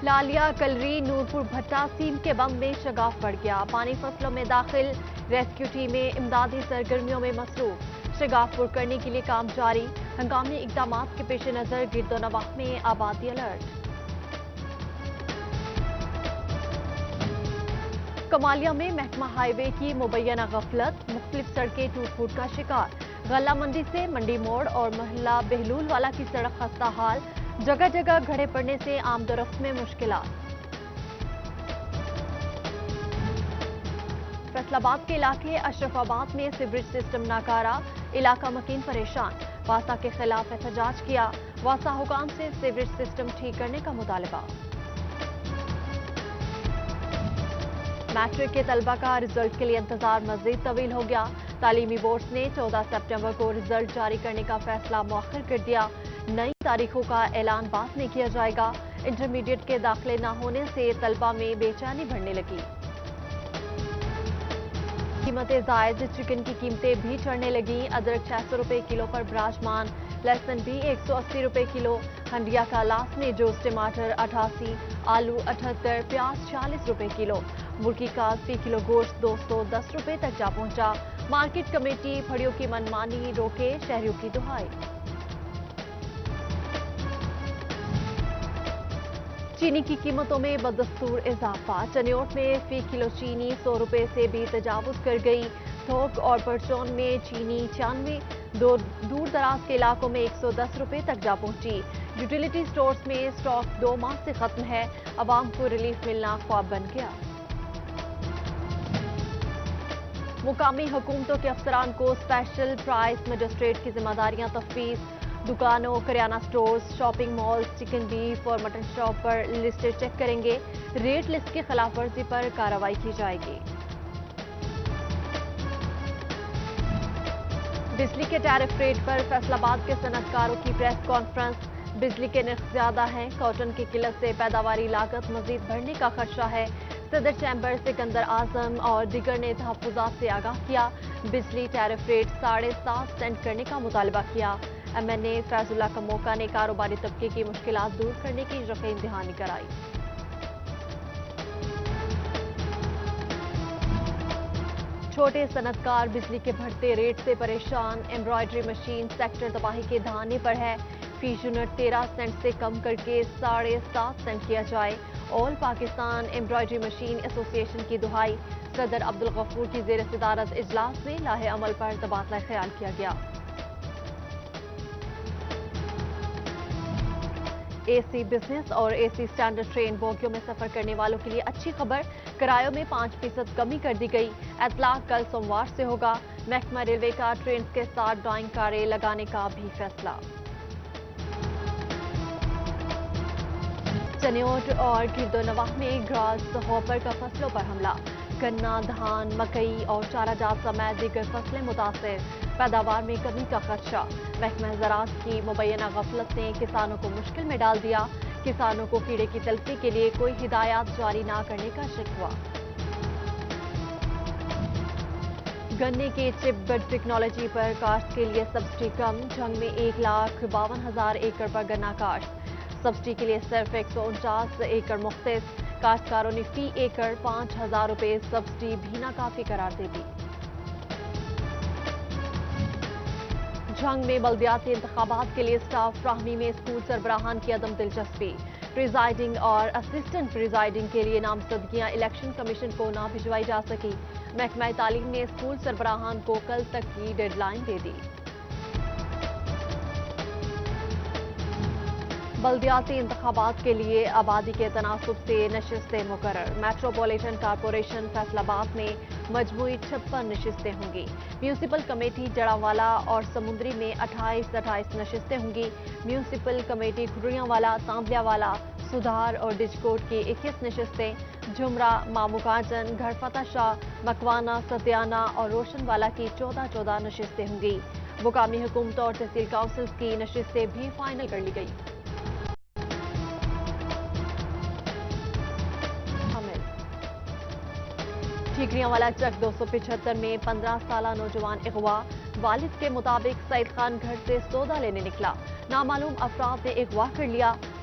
لالیہ کلری نورپور بھٹا same کے بم میں شگاف بڑھ گیا، پانی فصلوں میں داخل، ریسکیو ٹیمیں امدادی سرگرمیوں میں مصروف، شگاف پر کرنے کے لیے کام جاری، ہنگامی اقدامات کے پیش نظر گرد و نواح میں آبادی الرٹ۔ کمالیہ میں محکمہ ہائی وے کی مبینہ غفلت، مختلف سڑکیں ٹوٹ پھوٹ کا شکار، غلہ منڈی سے منڈی موڑ اور محلہ بہلول والا کی سڑک خستہ حال، جگہ جگہ گڑھے پڑنے سے آمد و رفت میں مشکلات۔ فیصل آباد کے علاقے اشرف آباد میں سیوریج سسٹم ناکارہ، علاقہ مکین پریشان، واسا کے خلاف احتجاج کیا، واسا حکام سے سیوریج سسٹم ٹھیک کرنے کا مطالبہ۔ میٹرک کے طلبہ کا رزلٹ کے لیے انتظار مزید طویل ہو گیا، تعلیمی بورڈز نے 14 سپٹمبر کو رزلٹ جاری کرنے کا فیصلہ مؤخر کر دیا، نئی تاریخوں کا اعلان بعد میں کیا جائے گا، انٹرمیڈیٹ کے داخلے نہ ہونے سے طلبہ میں بے چینی بڑھنے لگی۔ قیمتیں زائد، چکن کی قیمتیں بھی چڑھنے لگیں، ادرک 600 روپے کلو پر براجمان، لہسن بھی 180 روپے کلو، ہنڈیا کا لاس میں جوز ٹماٹر 88، آلو 78، پیاز 46 روپے کلو، مرغی کا فی کلو گوشت 210 روپے تک جا پہنچا، مارکیٹ کمیٹی پھڑیوں کی منمانی روکے، شہریوں کی دہائی۔ چینی کی قیمتوں میں بدستور اضافہ، چنیوٹ میں فی کلو چینی 100 روپے سے بھی تجاوز کر گئی، تھوک اور پرچون میں چینی 96، دور دراز کے علاقوں میں 110 روپے تک جا پہنچی، یوٹیلیٹی سٹورز میں سٹاک 2 ماہ سے ختم ہے، عوام کو ریلیف ملنا خواب بن گیا۔ مقامی حکومتوں کے افسران کو اسپیشل پرائس مجسٹریٹ کی ذمہ داریاں تفویض، دکانوں، کریانہ stores, shopping malls, chicken beef اور مٹن شاپ پر لسٹیں چیک کریں گے، ریٹ لسٹ کی خلاف ورزی پر کارروائی کی جائے گی۔ بجلی کے ٹیرف ریٹ پر فیصل آباد کے صنعت کاروں کی پریس کانفرنس، بجلی کے نرخ زیادہ ہیں، کاٹن کی قلت سے پیداواری لاگت مزید بڑھنے کا خدشہ ہے، صدر چیمبر سکندر اعظم اور دیگر نے تحفظات سے آگاہ کیا، بجلی ٹیرف ریٹ 7.5 سینٹ کرنے کا مطالبہ کیا، ایم این اے فیض اللہ کموکا نے کاروباری طبقے کی مشکلات دور کرنے کی یقین دہانی کرائی۔ چھوٹے صنعت کار بجلی کے بڑھتے ریٹ سے پریشان، ایمبرائڈری مشین سیکٹر تباہی کے دہانے پر ہے، فی یونٹ 13 سینٹ سے کم کر کے 7.5 سینٹ کیا جائے، آل پاکستان ایمبرائڈری مشین ایسوسی ایشن کی دہائی، صدر عبدالغفور کی زیر صدارت اجلاس میں لاہے عمل پر تبادلہ خیال کیا گیا۔ اے سی بزنس اور اے سی اسٹینڈرڈ ٹرین بوگیوں میں سفر کرنے والوں کے لیے اچھی خبر، کرایوں میں 5% کمی کر دی گئی، اطلاق کل سوموار سے ہوگا، محکمہ ریلوے کا ٹرینز کے ساتھ ڈرائنگ کاریں لگانے کا بھی فیصلہ۔ چنیوٹ اور گرد و نواح میں گراس ہاپر کا فصلوں پر حملہ، گنا، دھان، مکئی اور چارہ جات سمیت دیگر فصلیں متاثر، پیداوار میں کمی کا خدشہ، محکمہ زراعت کی مبینہ غفلت نے کسانوں کو مشکل میں ڈال دیا، کسانوں کو کیڑے کی تلفی کے لیے کوئی ہدایات جاری نہ کرنے کا شکوہ۔ گنے کے چپ بڈ ٹیکنالوجی پر کاشت کے لیے سبسڈی کم، جھنگ میں 1,52,000 ایکڑ پر گنا کاشت، سبسڈی کے لیے صرف 149 ایکڑ مختص، کاشتکاروں نے فی ایکڑ 5,000 روپے سبسڈی بھی ناکافی قرار دے دی۔ جھنگ میں بلدیاتی انتخابات کے لیے سٹاف فراہمی میں اسکول سربراہان کی عدم دلچسپی، پریزائڈنگ اور اسسٹنٹ پریزائڈنگ کے لیے نامزدگیاں الیکشن کمیشن کو نہ بھجوائی جا سکی، محکمہ تعلیم نے اسکول سربراہان کو کل تک کی ڈیڈ لائن دے دی۔ بلدیاتی انتخابات کے لیے آبادی کے تناسب سے نشستیں مقرر، میٹروپولیٹن کارپوریشن فیصل آباد میں مجموعی 56 نشستیں ہوں گی، میونسپل کمیٹی جڑاوالا اور سمندری میں 28 نشستیں ہوں گی، میونسپل کمیٹی کھڑیاں والا، تانبلیا والا، سدھار اور ڈجکوٹ کی 21 نشستیں، جھمرا، مامو کانچن، گھر فتح شاہ، مکوانا، ستیانہ اور روشن والا کی 14 نشستیں ہوں گی، مقامی حکومتوں اور تحصیل کونسلز کی نشستیں بھی فائنل کر لی گئی۔ ٹھیکریاں والا چک 275 میں 15 سالہ نوجوان اغوا، والد کے مطابق سعید خان گھر سے سودا لینے نکلا، نامعلوم افراد نے اغوا کر لیا،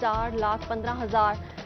4,15,000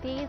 30